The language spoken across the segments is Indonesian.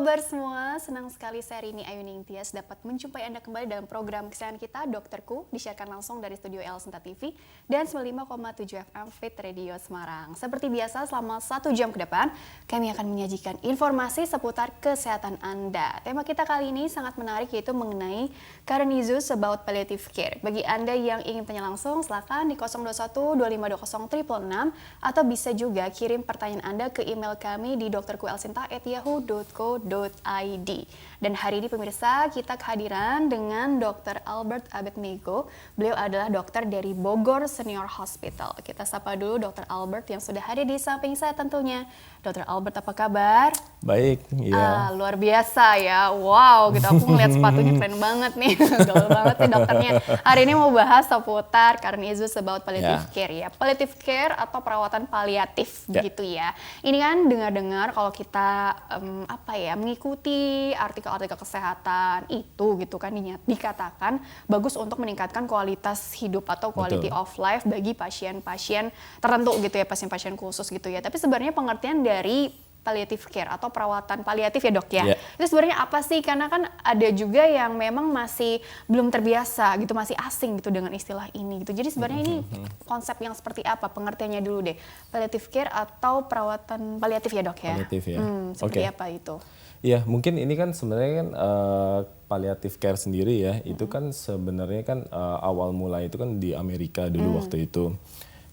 kabar semua? Senang sekali saya Rini Ayuning Tias dapat menjumpai Anda kembali dalam program kesehatan kita Dokterku, disiarkan langsung dari studio El Sinta TV dan 95,7 FM Fit Radio Semarang. Seperti biasa, selama 1 jam ke depan, kami akan menyajikan informasi seputar kesehatan Anda. Tema kita kali ini sangat menarik, yaitu mengenai current issues about palliative care. Bagi Anda yang ingin tanya langsung, silakan di 021 2520 666 atau bisa juga kirim pertanyaan Anda ke email kami di dokterkuelsinta@yahoo.co.id. Dan hari ini pemirsa, kita kehadiran dengan Dr. Albert Abednego. Beliau adalah dokter dari Bogor Senior Hospital. Kita sapa dulu Dr. Albert yang sudah hadir di samping saya tentunya. Dr. Albert, apa kabar? Baik, iya. Luar biasa ya. Wow, gitu, aku ngeliat sepatunya keren banget nih. Gaul banget nih dokternya. Hari ini mau bahas seputar current issues about palliative care ya. Palliative care atau perawatan paliatif gitu ya. Ini kan dengar-dengar kalau kita mengikuti artikel-artikel kesehatan itu gitu kan dikatakan bagus untuk meningkatkan kualitas hidup atau quality of life bagi pasien-pasien tertentu gitu ya, pasien-pasien khusus gitu ya. Tapi sebenarnya pengertian dari palliative care atau perawatan paliatif ya dok ya. Itu sebenarnya apa sih? Karena kan ada juga yang memang masih belum terbiasa gitu, masih asing gitu dengan istilah ini gitu. Jadi sebenarnya ini konsep yang seperti apa? Pengertiannya dulu deh. Palliative care atau perawatan paliatif ya dok ya? Paliatif ya. Seperti apa itu? Iya, mungkin ini kan sebenarnya kan palliative care sendiri ya. Itu kan sebenarnya kan awal mulai itu kan di Amerika dulu waktu itu.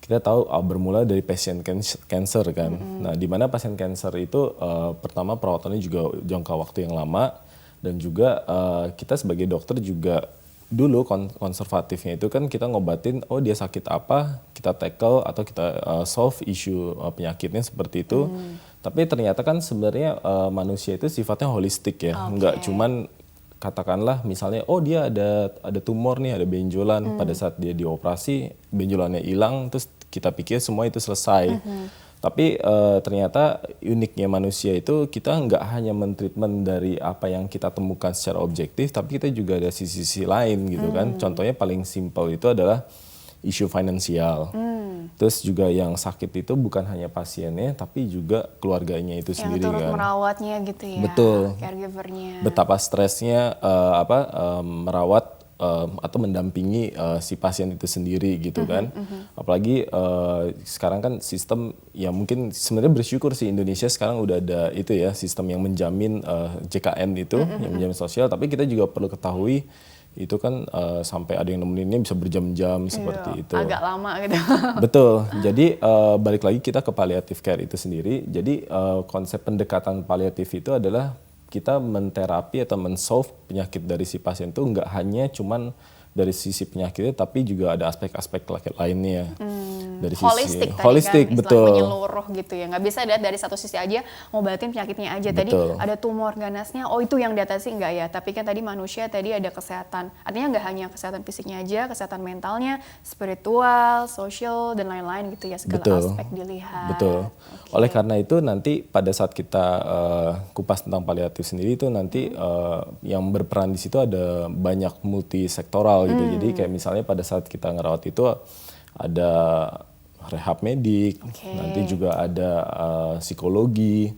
Kita tahu bermula dari pasien cancer kan. Nah, di mana pasien cancer itu pertama perawatannya juga jangka waktu yang lama, dan juga kita sebagai dokter juga dulu konservatifnya itu kan kita ngobatin, oh dia sakit apa, kita tackle atau kita solve isu penyakitnya seperti itu. Tapi ternyata kan sebenarnya manusia itu sifatnya holistik ya, nggak cuman katakanlah misalnya oh dia ada tumor nih, ada benjolan, pada saat dia dioperasi benjolannya hilang, terus kita pikir semua itu selesai. Tapi ternyata uniknya manusia itu kita nggak hanya mentreatment dari apa yang kita temukan secara objektif, tapi kita juga ada sisi-sisi lain gitu kan. Contohnya paling simpel itu adalah isu finansial. Terus juga yang sakit itu bukan hanya pasiennya, tapi juga keluarganya itu sendiri kan. Yang turut merawatnya gitu ya. Betul. Caregivernya. Betapa stresnya merawat atau mendampingi si pasien itu sendiri gitu kan. Apalagi sekarang kan sistem ya mungkin sebenarnya bersyukur sih Indonesia sekarang udah ada itu ya, sistem yang menjamin JKN itu, yang menjamin sosial. Tapi kita juga perlu ketahui itu kan sampai ada yang nemeninnya bisa berjam-jam seperti itu. Agak lama gitu. Betul. Jadi balik lagi kita ke palliative care itu sendiri. Jadi konsep pendekatan paliatif itu adalah kita menterapi atau men-solve penyakit dari si pasien itu nggak hanya cuman dari sisi penyakitnya, tapi juga ada aspek-aspek lainnya. Dari sisi holistik kan, betul. Menyeluruh gitu ya. Nggak bisa dari satu sisi aja ngobatin penyakitnya aja. Tadi ada tumor ganasnya, oh itu yang diatasi enggak ya. Tapi kan tadi manusia tadi ada kesehatan. Artinya nggak hanya kesehatan fisiknya aja, kesehatan mentalnya, spiritual, sosial dan lain-lain gitu ya. Segala aspek dilihat. Betul. Oleh karena itu nanti pada saat kita kupas tentang paliatif sendiri itu nanti yang berperan di situ ada banyak multisektoral gitu. Jadi kayak misalnya pada saat kita ngerawat itu ada rehab medik, nanti juga ada psikologi,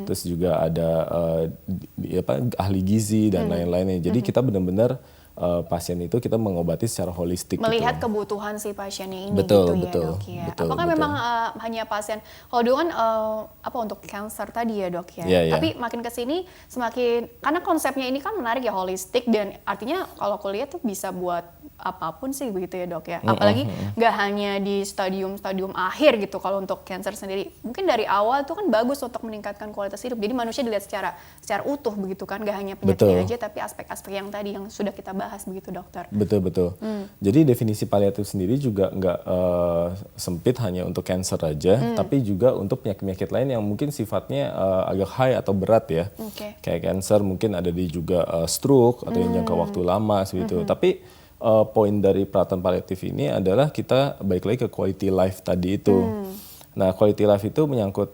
terus juga ada ahli gizi dan lain-lainnya. Jadi kita benar-benar pasien itu kita mengobati secara holistik. Melihat gitu. kebutuhan si pasiennya ini betul, gitu betul, ya dok ya. Betul, apakah memang hanya pasien, kalau dulu kan untuk cancer tadi ya dok ya. Tapi makin kesini semakin, karena konsepnya ini kan menarik ya, holistik, dan artinya kalau kuliah tuh bisa buat apapun sih begitu ya dok ya. Apalagi nggak hanya di stadium akhir gitu kalau untuk cancer sendiri. Mungkin dari awal tuh kan bagus untuk meningkatkan kualitas hidup. Jadi manusia dilihat secara utuh begitu kan, nggak hanya penyakitnya aja, tapi aspek-aspek yang tadi yang sudah kita bahas begitu dokter. Betul. Jadi definisi paliatif sendiri juga nggak sempit hanya untuk cancer aja, tapi juga untuk penyakit-penyakit lain yang mungkin sifatnya agak high atau berat ya. Kayak cancer mungkin ada di juga stroke atau yang jangka waktu lama seperti itu. Tapi poin dari perawatan paliatif ini adalah kita balik lagi ke quality life tadi itu. Nah, quality life itu menyangkut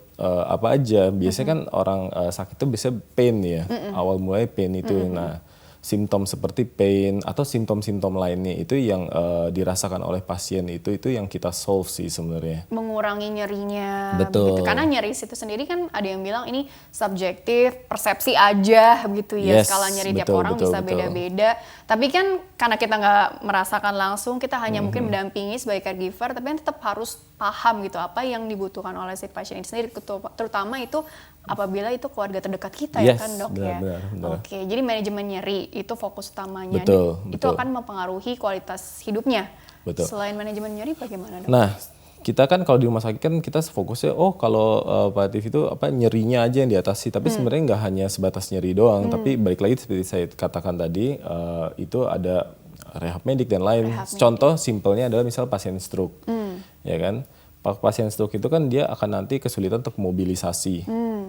apa aja. Biasanya kan orang sakit itu biasanya pain ya, awal mulai pain itu. Nah, simptom seperti pain atau simptom-simptom lainnya itu yang dirasakan oleh pasien itu yang kita solve sih sebenarnya. Mengurangi nyerinya. Betul. Begitu. Karena nyeri itu sendiri kan ada yang bilang ini subjektif, persepsi aja begitu ya. Yes, Skala nyeri tiap betul, orang betul, bisa betul. beda-beda. Tapi kan karena kita nggak merasakan langsung, kita hanya mungkin mendampingi sebagai caregiver, tapi kan tetap harus paham gitu apa yang dibutuhkan oleh si pasien itu sendiri, terutama itu apabila itu keluarga terdekat kita ya Yes, kan dok benar. Oke, jadi manajemen nyeri itu fokus utamanya. Betul, Itu betul. akan mempengaruhi kualitas hidupnya. Betul. Selain manajemen nyeri bagaimana dok? Nah, kita kan kalau di rumah sakit kan kita fokusnya kalau paliatif itu nyerinya aja yang diatasi, tapi sebenarnya nggak hanya sebatas nyeri doang, tapi balik lagi seperti saya katakan tadi itu ada rehab medik dan lain. Contoh simpelnya adalah misal pasien stroke, ya kan? Pasien stroke itu kan dia akan nanti kesulitan untuk mobilisasi.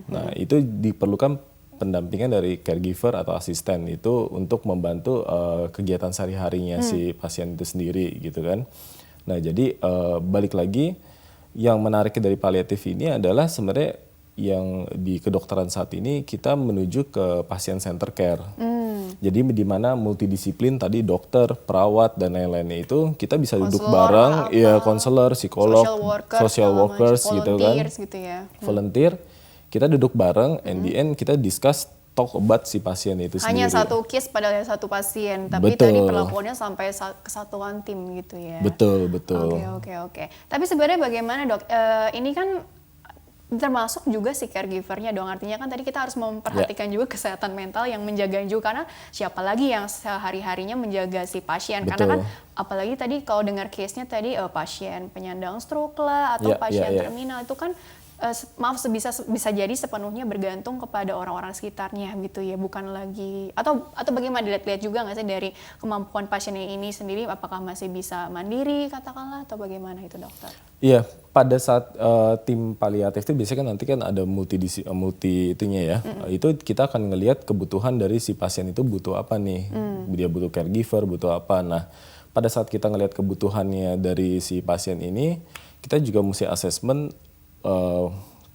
Nah, itu diperlukan pendampingan dari caregiver atau asisten itu untuk membantu kegiatan sehari-harinya si pasien itu sendiri gitu kan. Nah, jadi balik lagi yang menarik dari paliatif ini adalah sebenarnya yang di kedokteran saat ini kita menuju ke pasien center care. Jadi di mana multidisiplin tadi dokter, perawat dan lain-lainnya itu kita bisa duduk bareng, ya konselor, psikolog, social workers gitu kan. Gitu ya. Volunteer, kita duduk bareng and the end kita discuss talk about si pasien itu sendiri. Hanya satu case padahal satu pasien, tapi Betul. tadi perlakuannya sampai kesatuan tim gitu ya. Betul. Oke. Tapi sebenarnya bagaimana dok? Ini kan termasuk juga si caregivernya dong, artinya kan tadi kita harus memperhatikan juga kesehatan mental yang menjaga juga, karena siapa lagi yang sehari-harinya menjaga si pasien. Betul. Karena kan apalagi tadi kalau dengar case-nya tadi pasien penyandang stroke lah atau pasien terminal itu kan bisa jadi sepenuhnya bergantung kepada orang-orang sekitarnya gitu ya, bukan lagi atau bagaimana dilihat-lihat juga nggak sih dari kemampuan pasiennya ini sendiri, apakah masih bisa mandiri katakanlah atau bagaimana itu dokter? Iya, pada saat tim paliatif itu biasanya kan nanti kan ada multi itunya ya. Itu kita akan ngelihat kebutuhan dari si pasien itu butuh apa nih. Dia butuh caregiver, butuh apa. Nah, pada saat kita ngelihat kebutuhannya dari si pasien ini, kita juga mesti assessment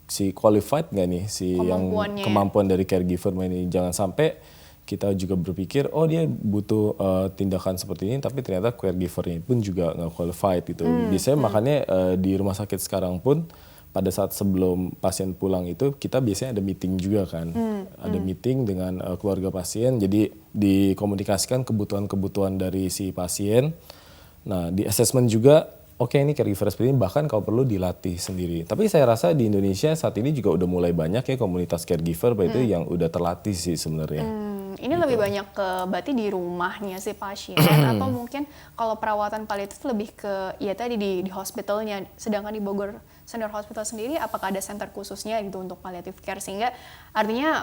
si qualified nggak nih si yang kemampuan dari caregiver ini. Jangan sampai kita juga berpikir oh dia butuh tindakan seperti ini tapi ternyata caregivernya pun juga nggak qualified gitu. Biasanya makanya di rumah sakit sekarang pun pada saat sebelum pasien pulang itu kita biasanya ada meeting juga kan. Ada meeting dengan keluarga pasien, jadi dikomunikasikan kebutuhan-kebutuhan dari si pasien. Nah, di assessment juga oke, ini caregiver seperti ini, bahkan kalau perlu dilatih sendiri. Tapi saya rasa di Indonesia saat ini juga udah mulai banyak ya komunitas caregiver itu yang udah terlatih sih sebenarnya. Ini lebih banyak ke berarti di rumahnya si pasien atau mungkin kalau perawatan paliatif lebih ke ya tadi di hospitalnya. Sedangkan di Bogor Senior Hospital sendiri apakah ada center khususnya gitu untuk palliative care, sehingga artinya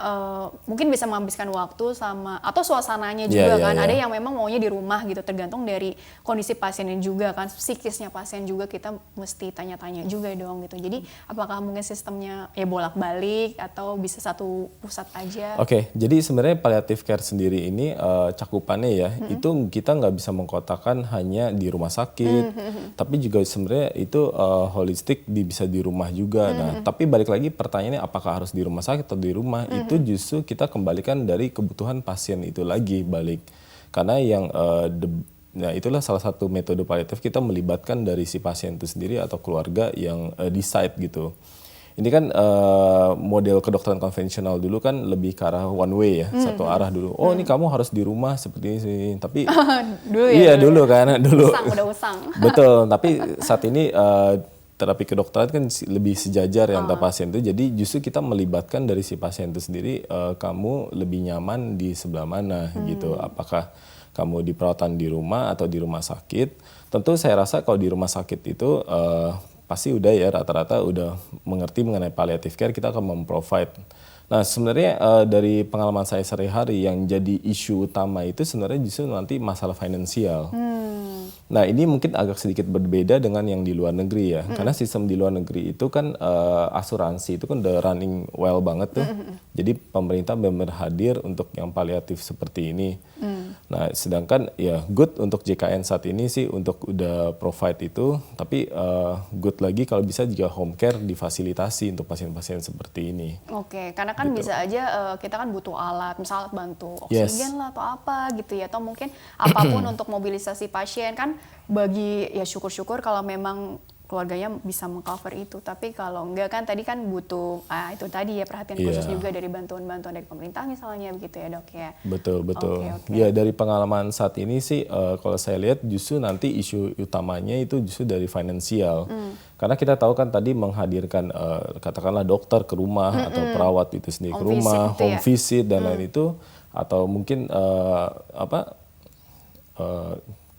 mungkin bisa menghabiskan waktu sama atau suasananya juga kan. Ada yang memang maunya di rumah gitu, tergantung dari kondisi pasiennya juga kan, psikisnya pasien juga kita mesti tanya-tanya juga dong gitu. Jadi apakah mungkin sistemnya ya bolak-balik atau bisa satu pusat aja? Oke, jadi sebenarnya palliative care sendiri ini cakupannya ya itu kita nggak bisa mengkotakan hanya di rumah sakit, tapi juga sebenarnya itu holistik bisa di rumah juga. Nah, tapi balik lagi pertanyaannya apakah harus di rumah sakit atau di rumah? Itu justru kita kembalikan dari kebutuhan pasien itu lagi balik. Karena yang nah itulah salah satu metode palliatif, kita melibatkan dari si pasien itu sendiri atau keluarga yang decide gitu. Ini kan model kedokteran konvensional dulu kan lebih ke arah one way ya, satu arah dulu. Oh ini kamu harus di rumah seperti ini, tapi dulu kan dulu. Udah usang. Betul, tapi saat ini terapi kedokteran kan lebih sejajar ya antar pasien itu. Jadi justru kita melibatkan dari si pasien itu sendiri, kamu lebih nyaman di sebelah mana gitu. Apakah kamu di perawatan di rumah atau di rumah sakit? Tentu saya rasa kalau di rumah sakit itu pasti udah ya rata-rata udah mengerti mengenai palliative care, kita akan memprovide. Nah sebenarnya dari pengalaman saya sehari-hari yang jadi isu utama itu sebenarnya justru nanti masalah finansial. Nah ini mungkin agak sedikit berbeda dengan yang di luar negeri ya, karena sistem di luar negeri itu kan asuransi itu kan udah running well banget tuh. Jadi pemerintah benar-benar hadir untuk yang paliatif seperti ini. Nah, sedangkan ya good untuk JKN saat ini sih untuk udah provide itu, tapi good lagi kalau bisa juga home care difasilitasi untuk pasien-pasien seperti ini. Oke, karena kan Gitu. bisa aja kita kan butuh alat, misal bantu Yes. oksigen lah atau apa gitu ya, atau mungkin apapun untuk mobilisasi pasien kan bagi ya syukur-syukur kalau memang keluarganya bisa mengcover itu. Tapi kalau enggak kan tadi kan butuh itu tadi ya perhatian khusus Iya. juga dari bantuan-bantuan dari pemerintah misalnya begitu ya dok ya. Betul, betul. Oke. Ya dari pengalaman saat ini sih kalau saya lihat justru nanti isu utamanya itu justru dari finansial. Karena kita tahu kan tadi menghadirkan katakanlah dokter ke rumah atau perawat itu sendiri ke Home visit rumah, itu home ya. visit dan lain itu, atau mungkin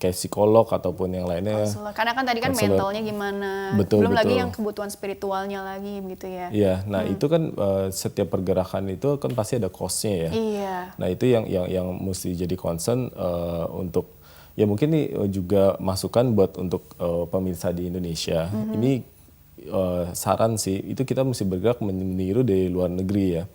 kayak psikolog ataupun yang lainnya. Konselor. Karena kan tadi kan Konselor. mentalnya gimana, Betul, belum lagi betul. yang kebutuhan spiritualnya lagi gitu ya. Iya, nah itu kan setiap pergerakan itu kan pasti ada cost-nya ya. Iya. Nah itu yang mesti jadi concern untuk ya mungkin nih juga masukan buat untuk pemirsa di Indonesia. Ini saran sih itu kita mesti bergerak meniru dari luar negeri ya.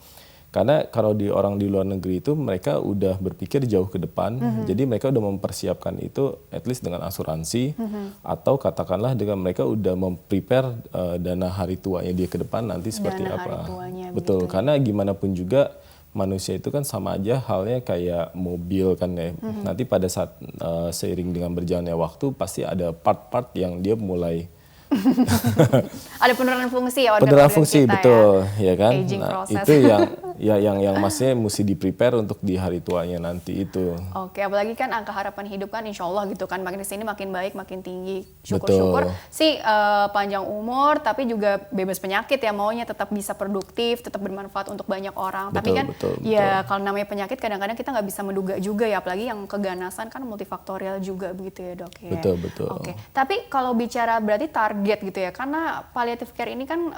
Karena kalau orang di luar negeri itu mereka udah berpikir jauh ke depan, jadi mereka udah mempersiapkan itu at least dengan asuransi atau katakanlah dengan mereka udah memprepare dana hari tuanya dia ke depan nanti seperti Dana apa. hari tuanya, Betul, begitu ya. karena gimana pun juga manusia itu kan sama aja halnya kayak mobil kan ya. Nanti pada saat seiring dengan berjalannya waktu pasti ada part-part yang dia mulai Ada penurunan fungsi ya organ-organ penurunan fungsi, kita betul ya kan. Aging Nah process. itu yang maksudnya mesti di prepare untuk di hari tuanya nanti itu. Oke, apalagi kan angka harapan hidup kan insya Allah gitu kan makin kesini makin baik, makin tinggi. Syukur-syukur Betul. sih panjang umur, tapi juga bebas penyakit ya, maunya tetap bisa produktif, tetap bermanfaat untuk banyak orang. Tapi Betul, kan betul, ya kalau namanya penyakit kadang-kadang kita nggak bisa menduga juga ya, apalagi yang keganasan kan multifaktorial juga begitu ya dok ya. Betul, betul. Oke, tapi kalau bicara berarti target gitu ya, karena palliative care ini kan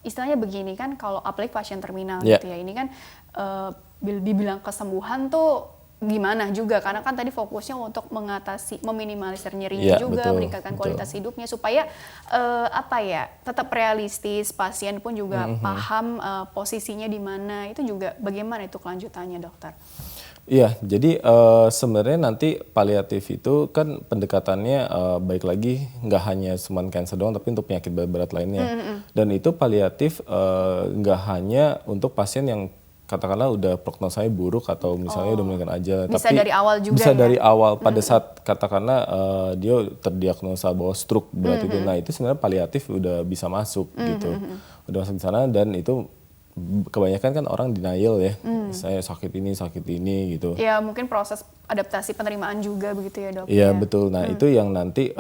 istilahnya begini kan, kalau apalagi pasien terminal Yeah. gitu ya, ini kan dibilang kesembuhan tuh gimana juga, karena kan tadi fokusnya untuk mengatasi, meminimalisir nyerinya Yeah, juga, betul, meningkatkan betul. kualitas hidupnya supaya tetap realistis, pasien pun juga paham posisinya di mana, itu juga bagaimana itu kelanjutannya dokter? Iya, jadi sebenarnya nanti paliatif itu kan pendekatannya baik lagi nggak hanya cuman cancer doang, tapi untuk penyakit berat lainnya. Dan itu paliatif nggak hanya untuk pasien yang katakanlah udah prognosanya buruk atau misalnya udah meninggal aja. Bisa dari awal juga bisa ya? dari awal pada saat katakanlah dia terdiagnosa bahwa stroke berat itu. Nah itu sebenarnya paliatif udah bisa masuk gitu. Udah masuk di sana dan itu kebanyakan kan orang denial ya, saya sakit ini gitu. Ya mungkin proses adaptasi penerimaan juga begitu ya dok? Iya ya? betul. Nah itu yang nanti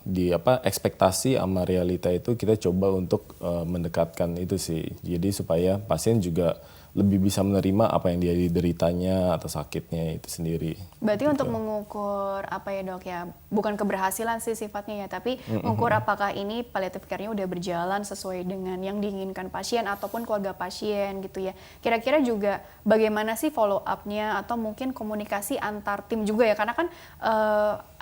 di ekspektasi sama realita itu kita coba untuk mendekatkan itu sih. Jadi supaya pasien juga lebih bisa menerima apa yang dia deritanya atau sakitnya itu sendiri. Berarti untuk mengukur apa ya dok ya, bukan keberhasilan sih sifatnya ya, tapi mengukur apakah ini palliative care-nya udah berjalan sesuai dengan yang diinginkan pasien ataupun keluarga pasien gitu ya. Kira-kira juga bagaimana sih follow up-nya atau mungkin komunikasi antar tim juga ya, karena kan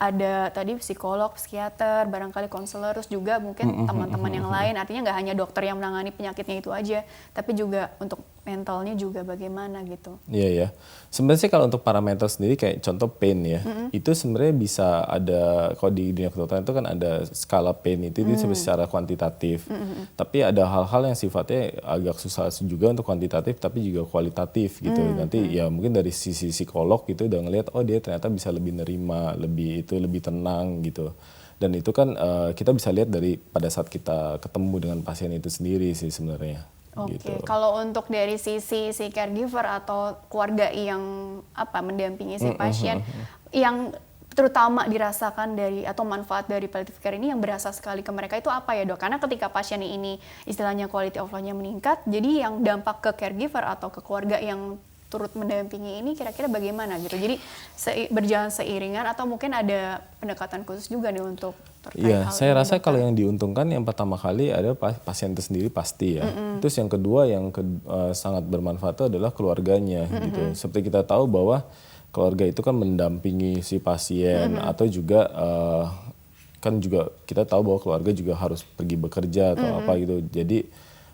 ada tadi psikolog, psikiater, barangkali konselor, terus juga mungkin teman-teman yang lain, artinya nggak hanya dokter yang menangani penyakitnya itu aja, tapi juga untuk mentalnya juga bagaimana gitu. Iya ya. Sebenarnya sih kalau untuk parameter sendiri kayak contoh pain ya, itu sebenarnya bisa ada kalau di dunia kedokteran itu kan ada skala pain itu secara kuantitatif. Tapi ada hal-hal yang sifatnya agak susah juga untuk kuantitatif tapi juga kualitatif gitu. Nanti ya mungkin dari sisi psikolog gitu udah ngelihat oh dia ternyata bisa lebih nerima, lebih tenang gitu. Dan itu kan kita bisa lihat dari pada saat kita ketemu dengan pasien itu sendiri sih sebenarnya. Oke, Gitu. kalau untuk dari sisi si caregiver atau keluarga yang mendampingi si pasien, yang terutama dirasakan dari atau manfaat dari palliative care ini yang berasa sekali ke mereka itu apa ya dok? Karena ketika pasien ini istilahnya quality of life-nya meningkat, jadi yang dampak ke caregiver atau ke keluarga yang turut mendampingi ini kira-kira bagaimana gitu? Jadi berjalan seiringan atau mungkin ada pendekatan khusus juga nih untuk terkait Iya, hal saya ini, rasa dokter? kalau yang diuntungkan yang pertama kali ada pasien itu sendiri pasti ya. Terus yang kedua yang sangat bermanfaat itu adalah keluarganya gitu. Seperti kita tahu bahwa keluarga itu kan mendampingi si pasien atau juga kan juga kita tahu bahwa keluarga juga harus pergi bekerja atau apa gitu. Jadi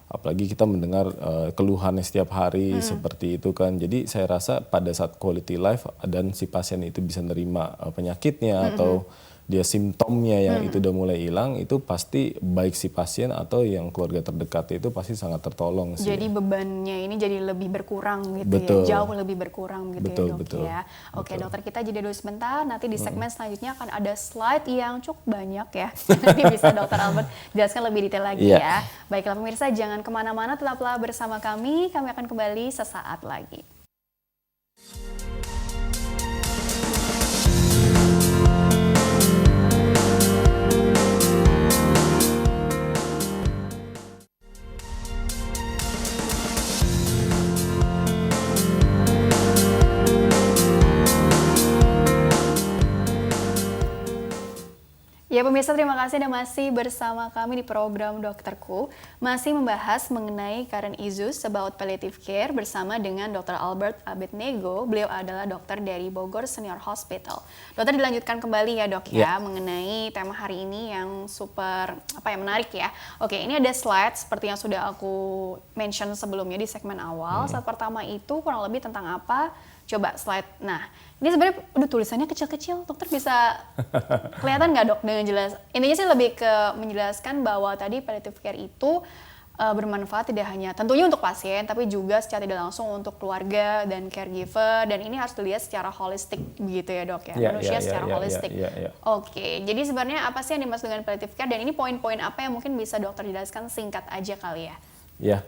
Apalagi kita mendengar keluhannya setiap hari seperti itu kan. Jadi saya rasa pada saat quality life dan si pasien itu bisa nerima penyakitnya atau dia simptomnya yang itu udah mulai hilang, itu pasti baik si pasien atau yang keluarga terdekat itu pasti sangat tertolong sih. Jadi bebannya ini jadi lebih berkurang gitu Betul. ya, jauh lebih berkurang gitu Betul, ya dok betul. ya. Oke dokter, kita jeda dulu sebentar, nanti di segmen selanjutnya akan ada slide yang cukup banyak ya. Nanti bisa dokter Albert jelaskan lebih detail lagi ya. Baiklah pemirsa, jangan kemana-mana, tetaplah bersama kami akan kembali sesaat lagi. Ya pemirsa, terima kasih Anda masih bersama kami di program Dokterku. Masih membahas mengenai current issues about palliative care bersama dengan Dr. Albert Abednego. Beliau adalah dokter dari Bogor Senior Hospital. Dokter, dilanjutkan kembali ya dok ya, mengenai tema hari ini yang super menarik ya. Oke, ini ada slide seperti yang sudah aku mention sebelumnya di segmen awal. Slide pertama itu kurang lebih tentang apa? Coba slide. Nah, ini sebenarnya tulisannya kecil-kecil. Dokter bisa kelihatan nggak dok dengan jelas? Intinya sih lebih ke menjelaskan bahwa tadi palliative care itu bermanfaat tidak hanya tentunya untuk pasien, tapi juga secara tidak langsung untuk keluarga dan caregiver. Dan ini harus dilihat secara holistik begitu ya dok ya, manusia secara holistik. Oke, jadi sebenarnya apa sih yang dimaksud dengan palliative care? Dan ini poin-poin apa yang mungkin bisa dokter jelaskan singkat aja kali ya? Ya,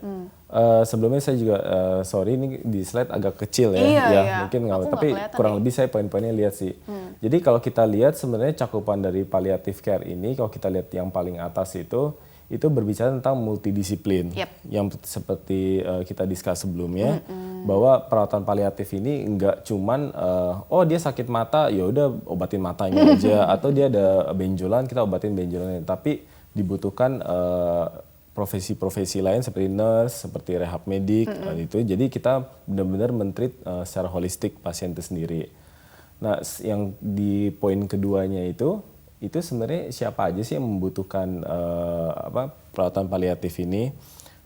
sebelumnya saya juga sorry ini di slide agak kecil ya, mungkin nggak, tapi kurang lebih saya poin-poinnya lihat sih. Jadi kalau kita lihat sebenarnya cakupan dari palliative care ini, kalau kita lihat yang paling atas itu berbicara tentang multidisiplin, yang seperti kita discuss sebelumnya, bahwa perawatan paliatif ini nggak cuman dia sakit mata, ya udah obatin matanya aja, atau dia ada benjolan kita obatin benjolannya, tapi dibutuhkan profesi-profesi lain seperti nurse, seperti rehab medik, itu. Jadi kita benar-benar men-treat secara holistik pasien itu sendiri. Nah, yang di poin keduanya itu sebenarnya siapa aja sih yang membutuhkan perawatan paliatif ini.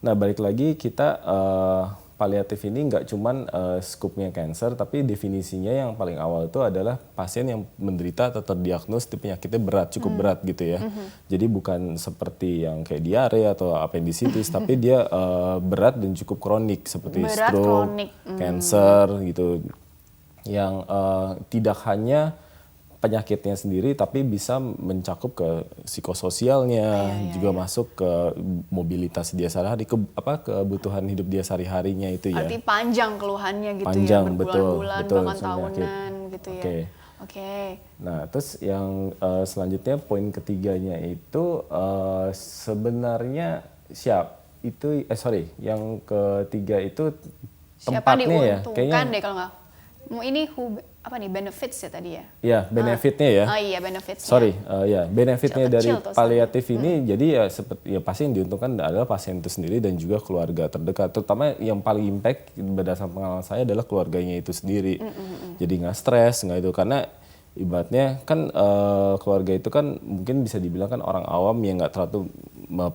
Nah, balik lagi kita paliatif ini nggak cuman skupnya cancer, tapi definisinya yang paling awal itu adalah pasien yang menderita atau terdiagnos penyakitnya berat, cukup berat gitu ya. Jadi bukan seperti yang kayak diare atau appendicitis, tapi dia berat dan cukup kronik seperti stroke, cancer gitu. Yang tidak hanya penyakitnya sendiri, tapi bisa mencakup ke psikososialnya, juga masuk ke mobilitas dia sehari-hari, kebutuhan hidup dia sehari-harinya itu ya. Arti panjang keluhannya gitu panjang, ya, berbulan-bulan, bahkan tahunan gitu ya. Oke. Nah, terus yang selanjutnya poin ketiganya itu sebenarnya yang ketiga itu tempatnya ya. Kayaknya deh kalau nggak. Ini benefits ya tadi ya? Ya, benefitnya ya. Oh iya, benefitsnya. Benefitnya dari paliatif ini, jadi ya seperti pasti yang diuntungkan adalah pasien itu sendiri dan juga keluarga terdekat. Terutama yang paling impact berdasarkan pengalaman saya adalah keluarganya itu sendiri. Jadi nggak stres, nggak itu, karena ibaratnya kan keluarga itu kan mungkin bisa dibilang kan orang awam yang nggak terlalu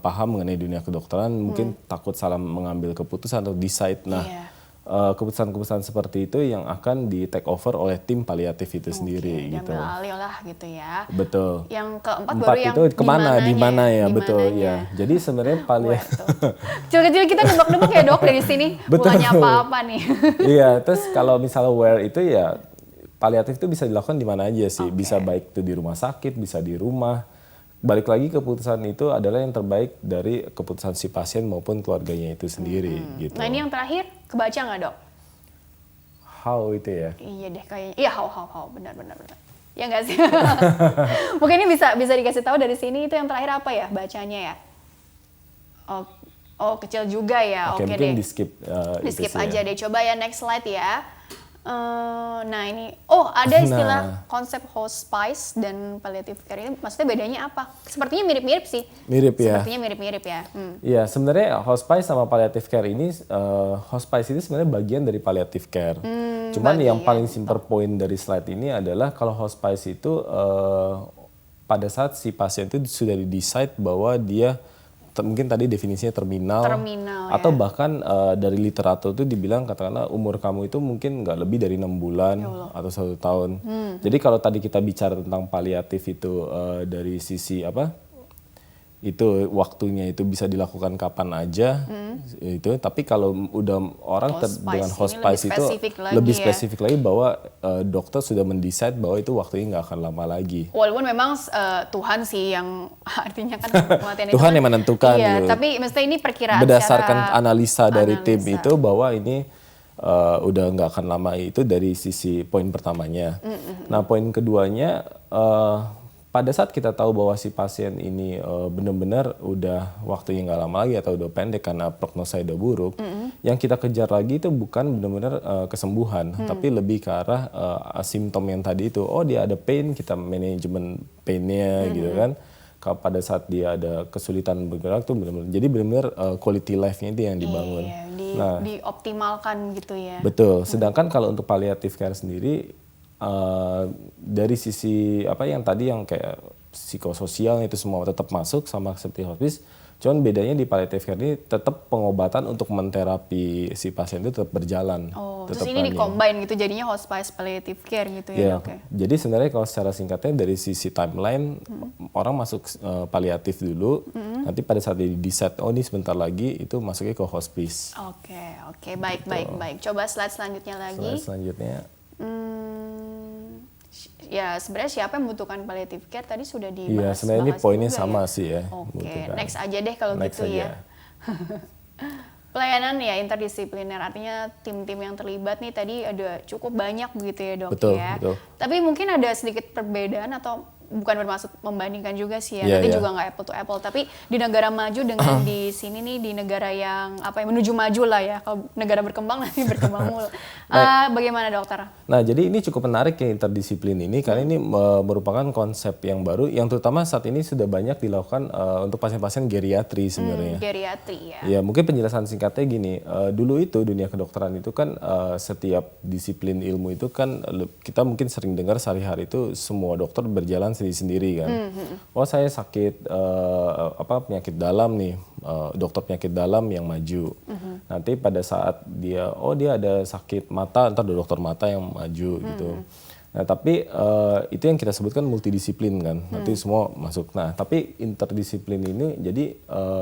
paham mengenai dunia kedokteran, mungkin takut salah mengambil keputusan atau decide. Nah, keputusan-keputusan seperti itu yang akan di take over oleh tim paliatif itu sendiri gitu. Diambil alih lah gitu ya. Betul. Yang keempat baru yang itu di mana ya, betul ya. Jadi sebenarnya kecil-kecil kita nebak-nebak ya dok dari sini, bukannya apa-apa nih. Iya, terus kalau misalnya where itu ya paliatif itu bisa dilakukan di mana aja sih. Bisa baik itu di rumah sakit, bisa di rumah. Balik lagi keputusan itu adalah yang terbaik dari keputusan si pasien maupun keluarganya itu sendiri gitu. Nah, ini yang terakhir kebaca nggak dok? How itu ya? Iya deh kayaknya. Iya how benar. Ya nggak sih? Mungkin ini bisa dikasih tahu dari sini itu yang terakhir apa ya bacanya ya? Oh kecil juga ya. Oke mungkin deh. Di skip aja deh. Coba ya next slide ya. Nah ini, ada istilah konsep hospice dan palliative care ini, maksudnya bedanya apa? Sepertinya mirip-mirip sih. Sepertinya mirip-mirip ya. Iya, sebenarnya hospice sama palliative care ini, hospice itu sebenarnya bagian dari palliative care. Cuman yang paling simple point dari slide ini adalah kalau hospice itu pada saat si pasien itu sudah di-decide bahwa dia mungkin tadi definisinya terminal, Terminal, atau bahkan dari literatur itu dibilang katakanlah umur kamu itu mungkin nggak lebih dari 6 bulan atau 1 tahun. Jadi kalau tadi kita bicara tentang paliatif itu dari sisi apa? Itu waktunya itu bisa dilakukan kapan aja itu, tapi kalau udah orang dengan hospice itu lebih spesifik lagi bahwa dokter sudah mendesain bahwa itu waktunya nggak akan lama lagi. Walaupun memang Tuhan sih yang artinya kan kematian itu Tuhan kan, yang menentukan. iya, gitu. tapi mesti ini perkiraan berdasarkan secara analisa dari tim itu bahwa ini udah nggak akan lama, itu dari sisi poin pertamanya. Nah poin keduanya, pada saat kita tahu bahwa si pasien ini benar-benar udah waktunya nggak lama lagi atau udah pendek karena prognosa udah buruk, yang kita kejar lagi itu bukan benar-benar kesembuhan, tapi lebih ke arah simptom yang tadi itu. Oh dia ada pain, kita manajemen painnya gitu kan. Kalau pada saat dia ada kesulitan bergerak tuh benar-benar, jadi benar-benar quality life-nya itu yang dibangun. Iya, dioptimalkan gitu ya. Betul. Sedangkan kalau untuk palliative care sendiri, dari sisi apa yang tadi yang kayak psikososial itu semua tetap masuk sama seperti hospice. Cuman bedanya di palliative care ini tetap pengobatan untuk menterapi si pasien itu tetap berjalan. Oh, terus ini di-combine gitu jadinya hospice palliative care gitu ya, Dok ya? Jadi sebenarnya kalau secara singkatnya dari sisi timeline, orang masuk palliatif dulu, nanti pada saat di-decide, oh ini sebentar lagi itu masuknya ke hospice. Oke, baik. Coba slide selanjutnya lagi. Slide selanjutnya. Ya sebenarnya siapa yang membutuhkan palliative care tadi sudah dibahas. Iya, sebenarnya ini poinnya juga sama ya? sih ya. Oke, next aja deh kalau Next gitu aja. ya. Pelayanan ya interdisipliner, artinya tim-tim yang terlibat nih tadi ada cukup banyak begitu ya, Dok. Betul, ya. betul. Tapi mungkin ada sedikit perbedaan atau bukan bermaksud membandingkan juga sih ya, Yeah, nanti yeah. juga nggak apple to apple, tapi di negara maju dengan di sini nih di negara yang apa ya menuju maju lah ya, kalau negara berkembang nanti berkembang mulu. Bagaimana dokter? Nah, jadi ini cukup menarik ya interdisiplin ini, karena ini merupakan konsep yang baru, yang terutama saat ini sudah banyak dilakukan untuk pasien-pasien geriatri sebenarnya. Geriatri ya. Ya, mungkin penjelasan singkatnya gini, dulu itu dunia kedokteran itu kan setiap disiplin ilmu itu kan kita mungkin sering dengar sehari-hari itu semua dokter berjalan sendiri-sendiri kan. Oh saya sakit penyakit dalam nih, dokter penyakit dalam yang maju. Nanti pada saat dia ada sakit mata, ntar ada dokter mata yang maju gitu. Nah tapi itu yang kita sebutkan multidisiplin kan, nanti semua masuk. Nah tapi interdisiplin ini jadi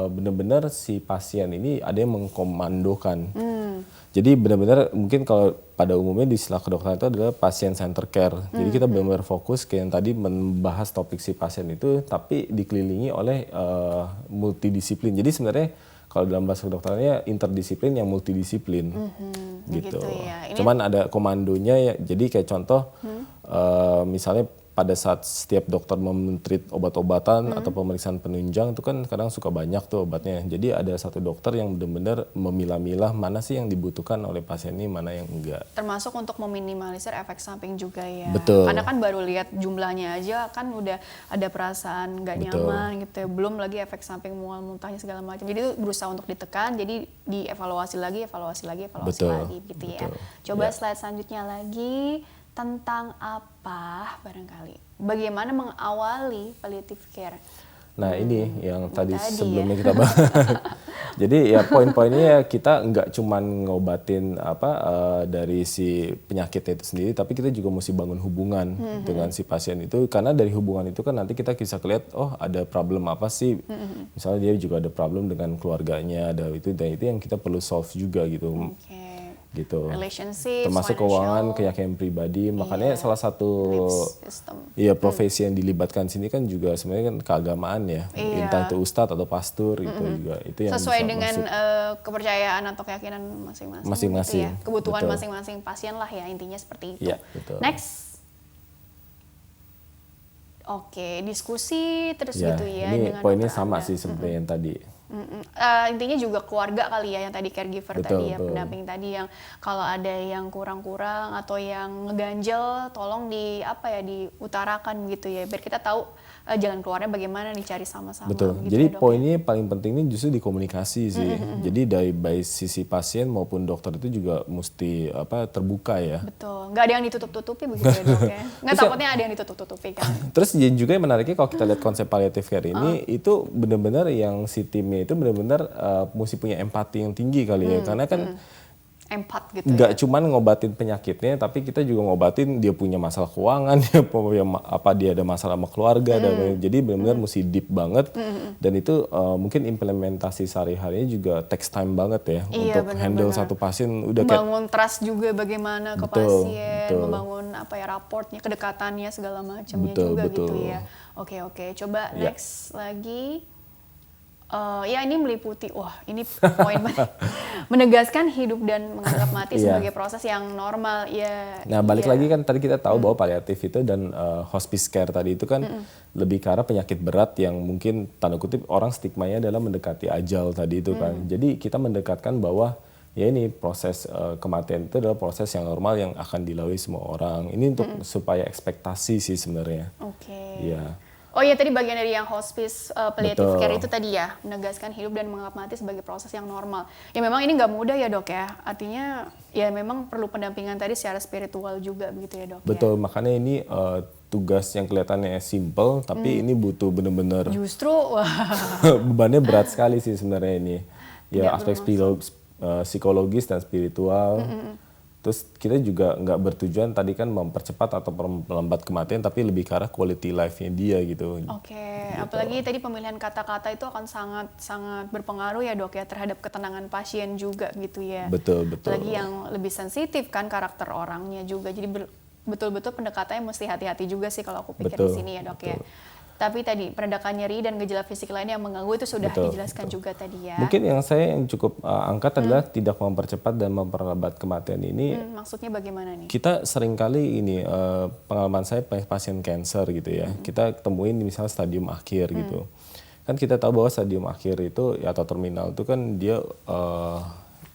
benar-benar si pasien ini ada yang mengkomandokan. Jadi benar-benar mungkin kalau pada umumnya di istilah kedokteran itu adalah patient center care. Jadi kita benar-benar fokus ke yang tadi membahas topik si pasien itu, tapi dikelilingi oleh multidisiplin. Jadi sebenarnya kalau dalam bahasa kedokterannya interdisiplin yang multidisiplin, gitu. Ya. Cuman ada komandonya ya. Jadi kayak contoh, misalnya pada saat setiap dokter mentreat obat-obatan atau pemeriksaan penunjang itu kan kadang suka banyak tuh obatnya. Jadi ada satu dokter yang benar-benar memilah-milah mana sih yang dibutuhkan oleh pasien ini, mana yang enggak. Termasuk untuk meminimalisir efek samping juga ya. Betul. Karena kan baru lihat jumlahnya aja kan udah ada perasaan nggak nyaman gitu ya. Belum lagi efek samping mual muntahnya segala macam. Jadi itu berusaha untuk ditekan, jadi dievaluasi lagi Betul. lagi gitu ya. Coba slide selanjutnya lagi. Tentang apa barangkali? Bagaimana mengawali palliative care? Nah ini yang tadi sebelumnya kita bahas. Jadi ya poin-poinnya kita nggak cuma ngobatin dari si penyakitnya itu sendiri, tapi kita juga mesti bangun hubungan dengan si pasien itu, karena dari hubungan itu kan nanti kita bisa lihat ada problem apa sih. Misalnya dia juga ada problem dengan keluarganya, ada itu dan itu yang kita perlu solve juga gitu. Gitu. Relationship, termasuk keuangan, keyakinan pribadi. Makanya salah satu profesi yang dilibatkan sini kan juga sebenarnya kan keagamaan ya. Entah itu ustadz atau pastor gitu juga. Itu yang sesuai bisa dengan kepercayaan atau keyakinan masing-masing. Gitu ya. Kebutuhan masing-masing pasien lah ya, intinya seperti itu. Ya, betul. Next. Oke, diskusi terus gitu ya. Ini poinnya sama sih seperti yang tadi. Intinya juga keluarga kali ya, yang tadi caregiver tadi ya, pendamping tadi, yang kalau ada yang kurang-kurang atau yang ngeganjel tolong diutarakan gitu ya, biar kita tahu jalan keluarnya bagaimana, dicari sama-sama. Betul. Gitu jadi ya, poinnya paling penting ini justru di komunikasi sih. Jadi dari baik sisi pasien maupun dokter itu juga mesti terbuka ya. Betul. Nggak ada yang ditutup-tutupi begitu ya, Dok ya. Nggak, takutnya ada yang ditutup-tutupi kan. Terus juga yang menariknya kalau kita lihat konsep palliative care ini itu benar-benar yang si timnya itu benar-benar mesti punya empati yang tinggi kali ya, karena kan Empat gitu nggak ya. cuman ngobatin penyakitnya, tapi kita juga ngobatin dia punya masalah keuangan, dia ada masalah sama keluarga, dan jadi benar-benar mesti deep banget. Dan itu mungkin implementasi sehari-harinya juga takes time banget ya, Iya, untuk handle benar-benar. satu pasien udah kayak Membangun trust juga bagaimana ke Betul, pasien, betul. membangun apa ya raportnya, kedekatannya segala macamnya Betul, juga betul. gitu ya. Oke, coba Ya. next lagi. Ya ini meliputi, wah ini poin banget. Menegaskan hidup dan menganggap mati Iya. sebagai proses yang normal ya. Nah, balik iya. lagi kan tadi kita tahu bahwa paliatif itu dan hospice care tadi itu kan lebih ke arah penyakit berat yang mungkin tanda kutip orang stigmanya adalah mendekati ajal tadi itu kan. Jadi kita mendekatkan bahwa ya ini proses kematian itu adalah proses yang normal yang akan dilalui semua orang. Ini untuk supaya ekspektasi sih sebenarnya. Oke. Iya. Oh iya, tadi bagian dari yang hospice palliative Betul. care itu tadi ya, menegaskan hidup dan menganggap mati sebagai proses yang normal. Ya memang ini nggak mudah ya dok ya, artinya ya memang perlu pendampingan tadi secara spiritual juga begitu ya dok. Betul, makanya ini tugas yang kelihatannya simple tapi ini butuh bener-bener Ya. Justru wah, bebannya berat sekali sih sebenarnya ini. Ya Tidak aspek psikologis dan spiritual. Terus kita juga nggak bertujuan tadi kan mempercepat atau melambat kematian, tapi lebih ke arah quality life-nya dia gitu. Oke, apalagi tadi pemilihan kata-kata itu akan sangat berpengaruh ya dok ya terhadap ketenangan pasien juga gitu ya. Betul, betul. Apalagi yang lebih sensitif kan karakter orangnya juga, jadi betul-betul pendekatannya mesti hati-hati juga sih kalau aku pikir di Betul, sini ya dok ya. betul. Tapi tadi peredakan nyeri dan gejala fisik lainnya yang mengganggu itu sudah Betul, dijelaskan juga tadi ya. Mungkin yang cukup angkat adalah tidak mempercepat dan memperlambat kematian ini. Maksudnya bagaimana nih? Kita seringkali ini pengalaman saya pasien cancer gitu ya, kita temuin misalnya stadium akhir gitu. Kan kita tahu bahwa stadium akhir itu ya, atau terminal itu kan dia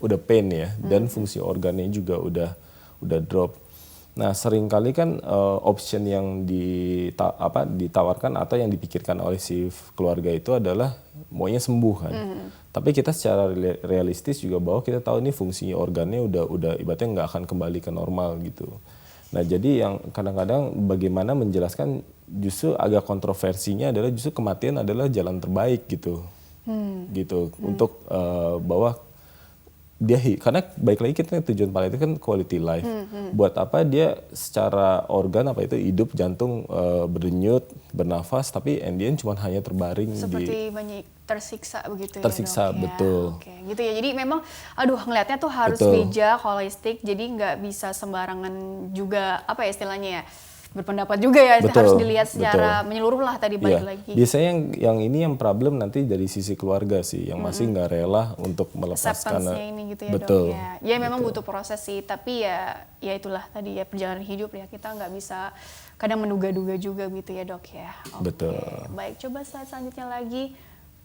udah pain ya, dan fungsi organnya juga udah drop. Nah, seringkali kan option yang ditawarkan atau yang dipikirkan oleh si keluarga itu adalah maunya sembuh kan. Tapi kita secara realistis juga bahwa kita tahu ini fungsi organnya udah ibaratnya nggak akan kembali ke normal gitu. Nah, jadi yang kadang-kadang bagaimana menjelaskan justru agak kontroversinya adalah justru kematian adalah jalan terbaik gitu. Gitu untuk bahwa karena baik lagi kita tujuan paliatif kan quality life. Buat apa dia secara organ apa itu hidup, jantung berdenyut, bernafas, tapi ending cuma hanya terbaring Seperti banyak tersiksa begitu tersiksa, ya dok ya. betul. Oke, gitu ya. Jadi memang ngelihatnya tuh harus Betul. bijak, holistik. Jadi nggak bisa sembarangan juga apa ya istilahnya ya berpendapat juga ya. Betul, Harus dilihat secara betul. menyeluruh lah tadi Iya. balik lagi. Biasanya yang problem nanti dari sisi keluarga sih, yang masih nggak rela untuk melepaskan. Acceptance-nya ini gitu ya Betul. dok ya. Ya memang butuh proses sih, tapi ya itulah tadi ya perjalanan hidup ya, kita nggak bisa kadang menduga-duga juga gitu ya dok ya. Oke. Betul. Baik, coba slide selanjutnya lagi.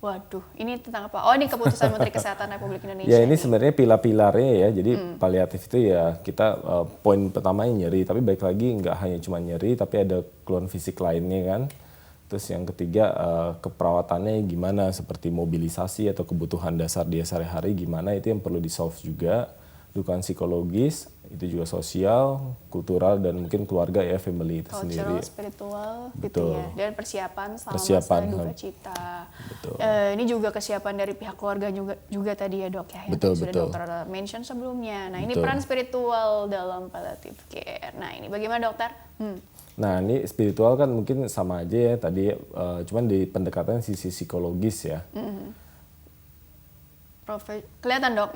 Waduh, ini tentang apa? Oh, ini keputusan Menteri Kesehatan Republik Indonesia. Ya ini nih. sebenarnya pilar-pilarnya ya. Jadi paliatif itu ya kita poin pertamanya nyeri, tapi baik lagi nggak hanya cuma nyeri, tapi ada keluhan fisik lainnya kan. Terus yang ketiga keperawatannya gimana, seperti mobilisasi atau kebutuhan dasar dia sehari-hari gimana, itu yang perlu di-solve juga. Dukungan psikologis, itu juga sosial, kultural, dan mungkin keluarga ya, family itu sendiri. Cultural, spiritual, gitu Betul. ya. Dan persiapan selama Persiapan, masa duka cita. Betul. Ini juga kesiapan dari pihak keluarga juga tadi ya dok ya, yang Betul, sudah betul. dokter mention sebelumnya. Nah ini Betul. peran spiritual dalam palliative care. Nah ini bagaimana dokter? Nah ini spiritual kan mungkin sama aja ya tadi, cuman di pendekatan sisi psikologis ya. Kelihatan dok.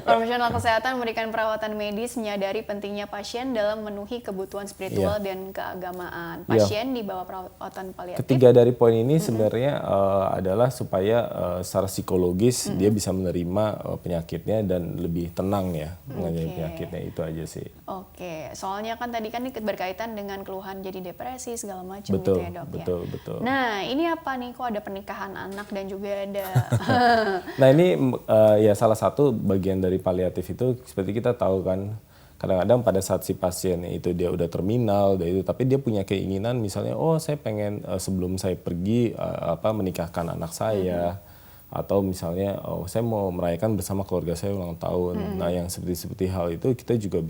Profesional kesehatan memberikan perawatan medis, menyadari pentingnya pasien dalam memenuhi kebutuhan spiritual dan keagamaan. Pasien di bawah perawatan paliatif. Ketiga dari poin ini sebenarnya adalah supaya secara psikologis dia bisa menerima penyakitnya dan lebih tenang ya mengenai penyakitnya, itu aja sih. Oke, soalnya kan tadi kan ini berkaitan dengan keluhan jadi depresi segala macam gitu Betul, ya dok betul, ya. betul. Nah ini apa nih, kok ada pernikahan anak dan juga ada Nah ini ya salah satu bagian dari paliatif itu, seperti kita tahu kan, kadang-kadang pada saat si pasien itu dia udah terminal, tapi dia punya keinginan misalnya, oh saya pengen sebelum saya pergi menikahkan anak saya, atau misalnya saya mau merayakan bersama keluarga saya ulang tahun. Nah yang seperti hal itu kita juga